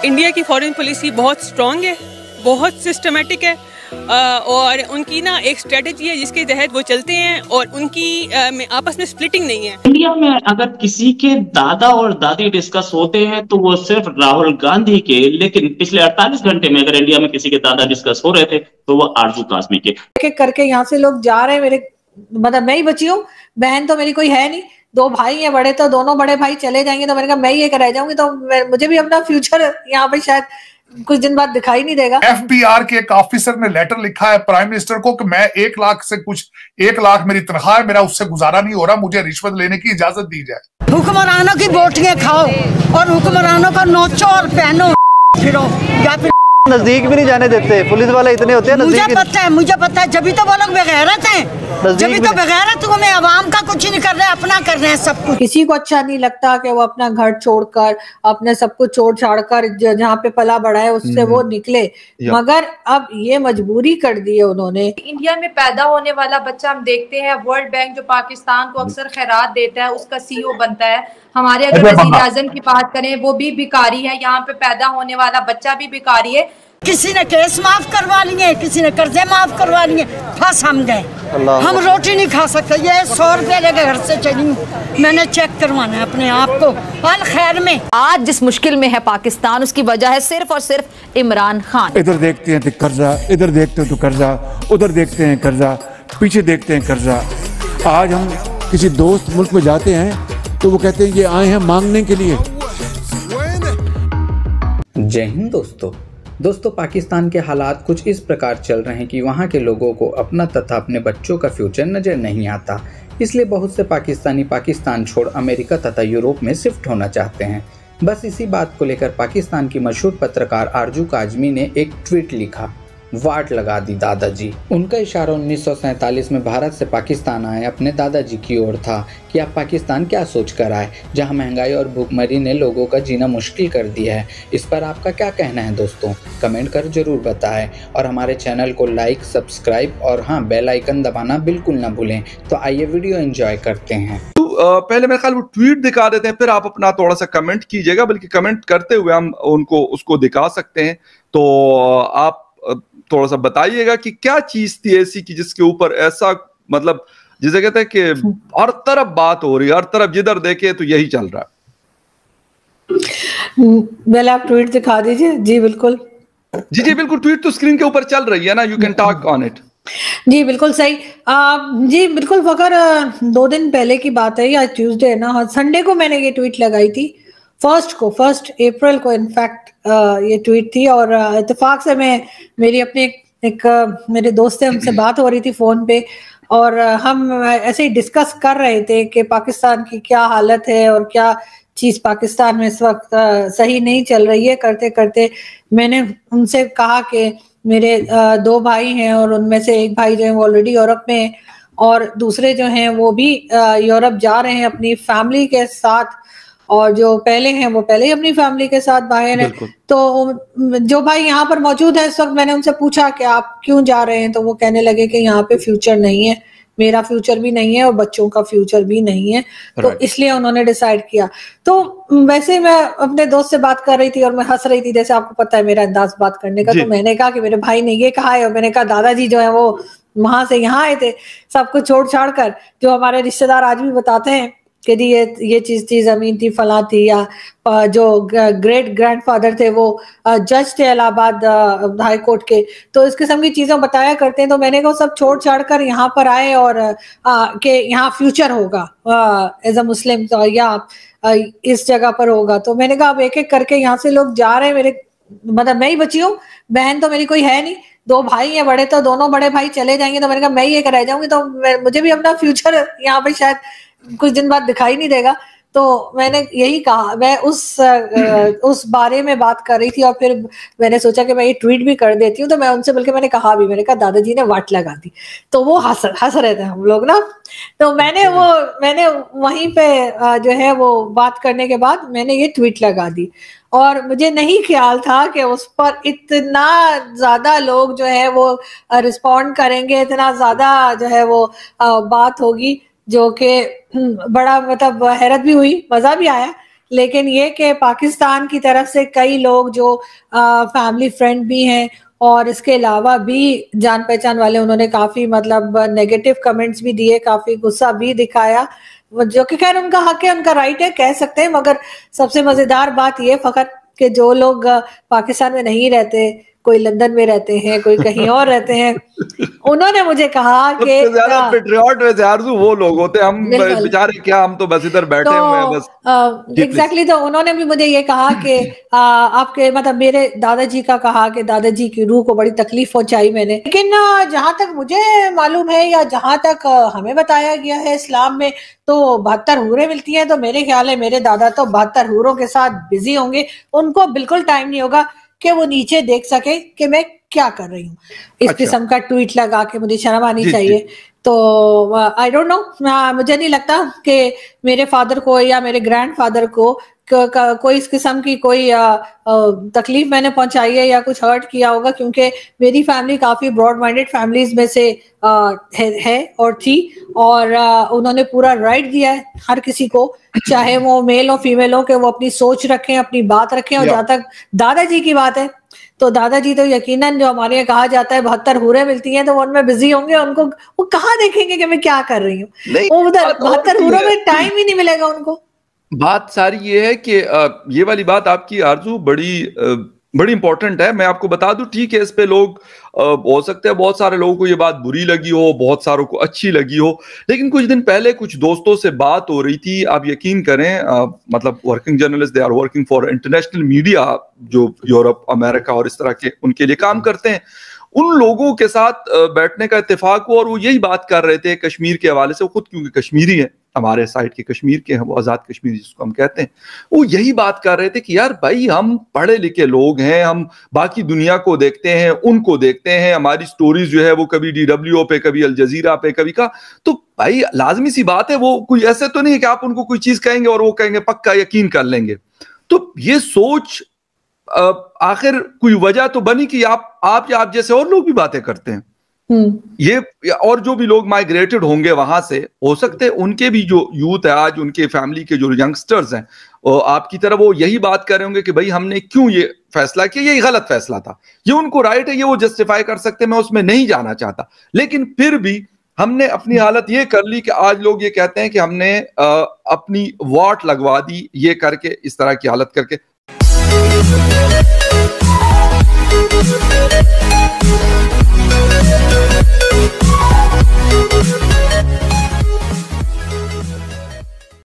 India की foreign policy बहुत strong है, बहुत सिस्टमेटिक है और उनकी ना एक स्ट्रेटजी है जिसके तहत वो चलते हैं और उनकी आपस में स्प्लिटिंग नहीं है। इंडिया में अगर किसी के दादा और दादी डिस्कस होते हैं तो वो सिर्फ राहुल गांधी के, लेकिन पिछले 48 घंटे में अगर इंडिया में किसी के दादा डिस्कस हो रहे थे तो वो आरजू काज़मी के। एक एक करके यहाँ से लोग जा रहे हैं। मेरे मतलब मैं ही बची हूँ, बहन तो मेरी कोई है नहीं, 2 भाई हैं बड़े, तो दोनों बड़े भाई चले जाएंगे तो मैंने कहा मैं ही एक रह जाऊंगी, तो मुझे भी अपना फ्यूचर यहाँ पे शायद कुछ दिन बाद दिखाई नहीं देगा। FBR के एक ऑफिसर ने लेटर लिखा है प्राइम मिनिस्टर को कि मैं 1 लाख से कुछ 1 लाख मेरी तनख्वाह है, मेरा उससे गुजारा नहीं हो रहा, मुझे रिश्वत लेने की इजाजत दी जाए। हुक्मरानों की बोटियां खाओ और हुक्मरानों का नोचो और पहनो फिरो, या फिर नजदीक भी नहीं जाने देते पुलिस वाले, इतने होते हैं। मुझे पता है जब भी तो वो लोग बेगैरत हैं, जब भी तो बेगैरत में आवाम का कुछ नहीं कर रहे, अपना कर रहे हैं सब कुछ। किसी को अच्छा नहीं लगता कि वो अपना घर छोड़कर, अपने सब कुछ छोड़ छाड़ कर जहाँ पे पला बड़ा है उससे वो निकले, मगर अब ये मजबूरी कर दी है उन्होंने। इंडिया में पैदा होने वाला बच्चा हम देखते हैं, वर्ल्ड बैंक जो पाकिस्तान को अक्सर खैरात देता है उसका CEO बनता है। हमारे अगर वज़ीर आज़म की बात करें वो भी भिखारी है, यहाँ पे पैदा होने वाला बच्चा भी भिखारी है। किसी ने केस माफ करवा लिए, किसी ने कर्जे माफ करवा लिए, फंस हम गए, हम रोटी नहीं खा सकते। ये 100 रुपये लेके घर से चली, मैंने चेक करवाना है अपने आप को अल खैर में। आज जिस मुश्किल में है पाकिस्तान, उसकी वजह है सिर्फ और सिर्फ इमरान खान। इधर देखते हैं तो कर्जा, इधर देखते हैं तो कर्जा, उधर देखते हैं कर्जा, पीछे देखते हैं कर्जा। आज हम किसी दोस्त मुल्क में जाते हैं तो वो कहते हैं ये आए हैं मांगने के लिए। जय हिंद दोस्तों, पाकिस्तान के हालात कुछ इस प्रकार चल रहे हैं कि वहाँ के लोगों को अपना तथा अपने बच्चों का फ्यूचर नज़र नहीं आता। इसलिए बहुत से पाकिस्तानी पाकिस्तान छोड़ अमेरिका तथा यूरोप में शिफ्ट होना चाहते हैं। बस इसी बात को लेकर पाकिस्तान की मशहूर पत्रकार आरजू काज़मी ने एक ट्वीट लिखा, वाट लगा दी दादाजी। उनका इशारा 1947 में भारत से पाकिस्तान आए अपने दादाजी की ओर था कि आप पाकिस्तान क्या सोच कर आए, जहां महंगाई और भूखमरी ने लोगों का जीना मुश्किल कर दिया है। इस पर आपका क्या कहना है दोस्तों, कमेंट कर जरूर बताएं और हमारे चैनल को लाइक, सब्सक्राइब और हाँ बेल आइकन दबाना बिल्कुल ना भूलें। तो आइए वीडियो एंजॉय करते हैं। पहले मेरे ख्याल वो ट्वीट दिखा देते हैं, फिर आप अपना थोड़ा सा कमेंट कीजिएगा, बल्कि कमेंट करते हुए हम उसको दिखा सकते हैं। तो आप थोड़ा सा बताइएगा कि क्या चीज थी ऐसी कि जिसके ऊपर ऐसा, मतलब जिसे कहते हैं कि हर तरफ बात हो रही है, हर तरफ जिधर देखे तो यही चल रहा है। पहले आप ट्वीट दिखा दीजिए। जी बिल्कुल, जी बिल्कुल, ट्वीट तो स्क्रीन के ऊपर चल रही है ना, you can talk on it. जी बिल्कुल सही। जी बिल्कुल फकर, 2 दिन पहले की बात है, या ट्यूसडे है ना, संडे को मैंने ये ट्वीट लगाई थी, 1 अप्रैल को इनफैक्ट ये ट्वीट थी। और इत्तेफाक से मेरी अपने एक मेरे दोस्त से हमसे बात हो रही थी फोन पे, और हम ऐसे ही डिस्कस कर रहे थे कि पाकिस्तान की क्या हालत है और क्या चीज पाकिस्तान में इस वक्त सही नहीं चल रही है। करते करते मैंने उनसे कहा कि मेरे 2 भाई हैं और उनमें से एक भाई जो है वो ऑलरेडी यूरोप में है और दूसरे जो हैं वो भी यूरोप जा रहे हैं अपनी फैमिली के साथ, और जो पहले हैं वो पहले ही अपनी फैमिली के साथ बाहर हैं। तो जो भाई यहाँ पर मौजूद है इस वक्त, मैंने उनसे पूछा कि आप क्यों जा रहे हैं, तो वो कहने लगे कि यहाँ पे फ्यूचर नहीं है, मेरा फ्यूचर भी नहीं है और बच्चों का फ्यूचर भी नहीं है, तो इसलिए उन्होंने डिसाइड किया। तो वैसे मैं अपने दोस्त से बात कर रही थी और मैं हंस रही थी, जैसे आपको पता है मेरा अंदाज बात करने का। तो मैंने कहा कि मेरे भाई ने ये कहा है, और मैंने कहा दादाजी जो है वो वहां से यहाँ आए थे सब कुछ छोड़ छाड़ कर, जो हमारे रिश्तेदार आज भी बताते हैं कि ये चीज थी, जमीन थी, फला थी, या जो ग्रेट ग्रैंडफादर थे वो जज थे इलाहाबाद हाई कोर्ट के, तो इस किस्म की चीजें बताया करते हैं। तो मैंने कहा सब छोड़ छाड़ कर यहाँ पर आए और कि यहाँ फ्यूचर होगा एज अ मुस्लिम, तो या इस जगह पर होगा। तो मैंने कहा अब एक एक करके यहाँ से लोग जा रहे हैं। मेरे मतलब मैं ही बची हूँ, बहन तो मेरी कोई है नहीं, 2 भाई हैं बड़े, तो दोनों बड़े भाई चले जाएंगे, तो मैंने कहा मैं ही एक रह जाऊंगी, तो मुझे भी अपना फ्यूचर यहाँ पे शायद कुछ दिन बाद दिखाई नहीं देगा। तो मैंने यही कहा, मैं उस बारे में बात कर रही थी, और फिर मैंने सोचा कि मैं ये ट्वीट भी कर देती हूँ। तो मैं उनसे बल्कि मैंने कहा भी, मैंने कहा दादाजी ने वाट लगा दी, तो वो हंस रहे थे हम लोग ना। तो मैंने वहीं पे जो है वो बात करने के बाद मैंने ये ट्वीट लगा दी, और मुझे नहीं ख्याल था कि उस पर इतना ज्यादा लोग जो है वो रिस्पॉन्ड करेंगे, इतना ज्यादा जो है वो बात होगी, जो कि बड़ा मतलब हैरत भी हुई, मजा भी आया, लेकिन ये कि पाकिस्तान की तरफ से कई लोग जो फैमिली फ्रेंड भी हैं और इसके अलावा भी जान पहचान वाले, उन्होंने काफी मतलब नेगेटिव कमेंट्स भी दिए, काफी गुस्सा भी दिखाया, जो कि खैर उनका हक है, उनका राइट है, कह सकते हैं। मगर सबसे मजेदार बात ये फकत कि जो लोग पाकिस्तान में नहीं रहते, कोई लंदन में रहते हैं, कोई कहीं और रहते हैं, उन्होंने मुझे कहा कि पेट्रियट वैसे आरज़ू वो लोग होते हैं, हम बेचारे क्या, हम तो बस इधर बैठे हुए हैं बस। एग्जैक्टली, तो उन्होंने भी मुझे ये कहा कि आपके मतलब मेरे दादाजी का कहा कि दादाजी की रूह को बड़ी तकलीफ पहुंचाई मैंने। लेकिन जहां तक मुझे मालूम है या जहां तक हमें बताया गया है इस्लाम में तो 72 हूरें मिलती हैं, तो मेरे ख्याल है मेरे दादा तो 72 हूरों के साथ बिजी होंगे, उनको बिल्कुल टाइम नहीं होगा कि वो नीचे देख सके कि मैं क्या कर रही हूँ। इस किस्म का ट्वीट लगा के मुझे शर्म आनी चाहिए। तो आई डोंट नो, मुझे नहीं लगता कि मेरे फादर को या मेरे ग्रैंडफादर को कोई इस किस्म की कोई तकलीफ मैंने पहुंचाई है या कुछ हर्ट किया होगा, क्योंकि मेरी फैमिली काफी ब्रॉड माइंडेड फैमिलीज में से है और थी, और उन्होंने पूरा राइट दिया है हर किसी को, चाहे वो मेल और फीमेल हो, कि वो अपनी सोच रखें, अपनी बात रखें। और जहां तक दादाजी की बात है तो दादाजी तो यकीनन, जो हमारे यहाँ कहा जाता है 72 हूरें मिलती हैं, तो वो उनमें बिजी होंगे, उनको वो कहाँ देखेंगे कि मैं क्या कर रही हूँ, वो उधर 72 हूरों में टाइम ही नहीं मिलेगा उनको। बात सारी ये है कि ये वाली बात आपकी आरजू बड़ी इंपॉर्टेंट है। मैं आपको बता दूं, ठीक है, इस पे लोग हो सकते हैं बहुत सारे लोगों को ये बात बुरी लगी हो, बहुत सारों को अच्छी लगी हो, लेकिन कुछ दिन पहले कुछ दोस्तों से बात हो रही थी, आप यकीन करें, मतलब working journalist, they are working for international media, जो यूरोप, अमेरिका और इस तरह के उनके लिए काम करते हैं, उन लोगों के साथ बैठने का इत्तेफाक हुआ और वो यही बात कर रहे थे कश्मीर के हवाले से। वो खुद क्योंकि कश्मीरी है, हमारे साइड के कश्मीर के हैं, वो आजाद कश्मीरी जिसको हम कहते हैं, वो यही बात कर रहे थे कि यार भाई, हम पढ़े लिखे लोग हैं, हम बाकी दुनिया को देखते हैं, उनको देखते हैं, हमारी स्टोरीज जो है वो कभी DWO पे, कभी अल जजीरा पे, कभी का, तो भाई लाजमी सी बात है, वो कोई ऐसे तो नहीं है कि आप उनको कोई चीज कहेंगे और वो कहेंगे पक्का यकीन कर लेंगे। तो ये सोच आखिर कोई वजह तो बनी कि आप या आप जैसे और लोग भी बातें करते हैं। ये और जो भी लोग माइग्रेटेड होंगे वहां से, हो सकते हैं उनके भी जो यूथ है आज, उनके फैमिली के जो यंगस्टर्स हैं, आपकी तरह वो यही बात कर रहे होंगे कि भाई हमने क्यों ये फैसला किया, ये गलत फैसला था, ये उनको राइट है, ये वो जस्टिफाई कर सकते हैं, मैं उसमें नहीं जाना चाहता। लेकिन फिर भी हमने अपनी हालत ये कर ली कि आज लोग ये कहते हैं कि हमने अपनी वोट लगवा दी, ये करके, इस तरह की हालत करके। We'll be right back.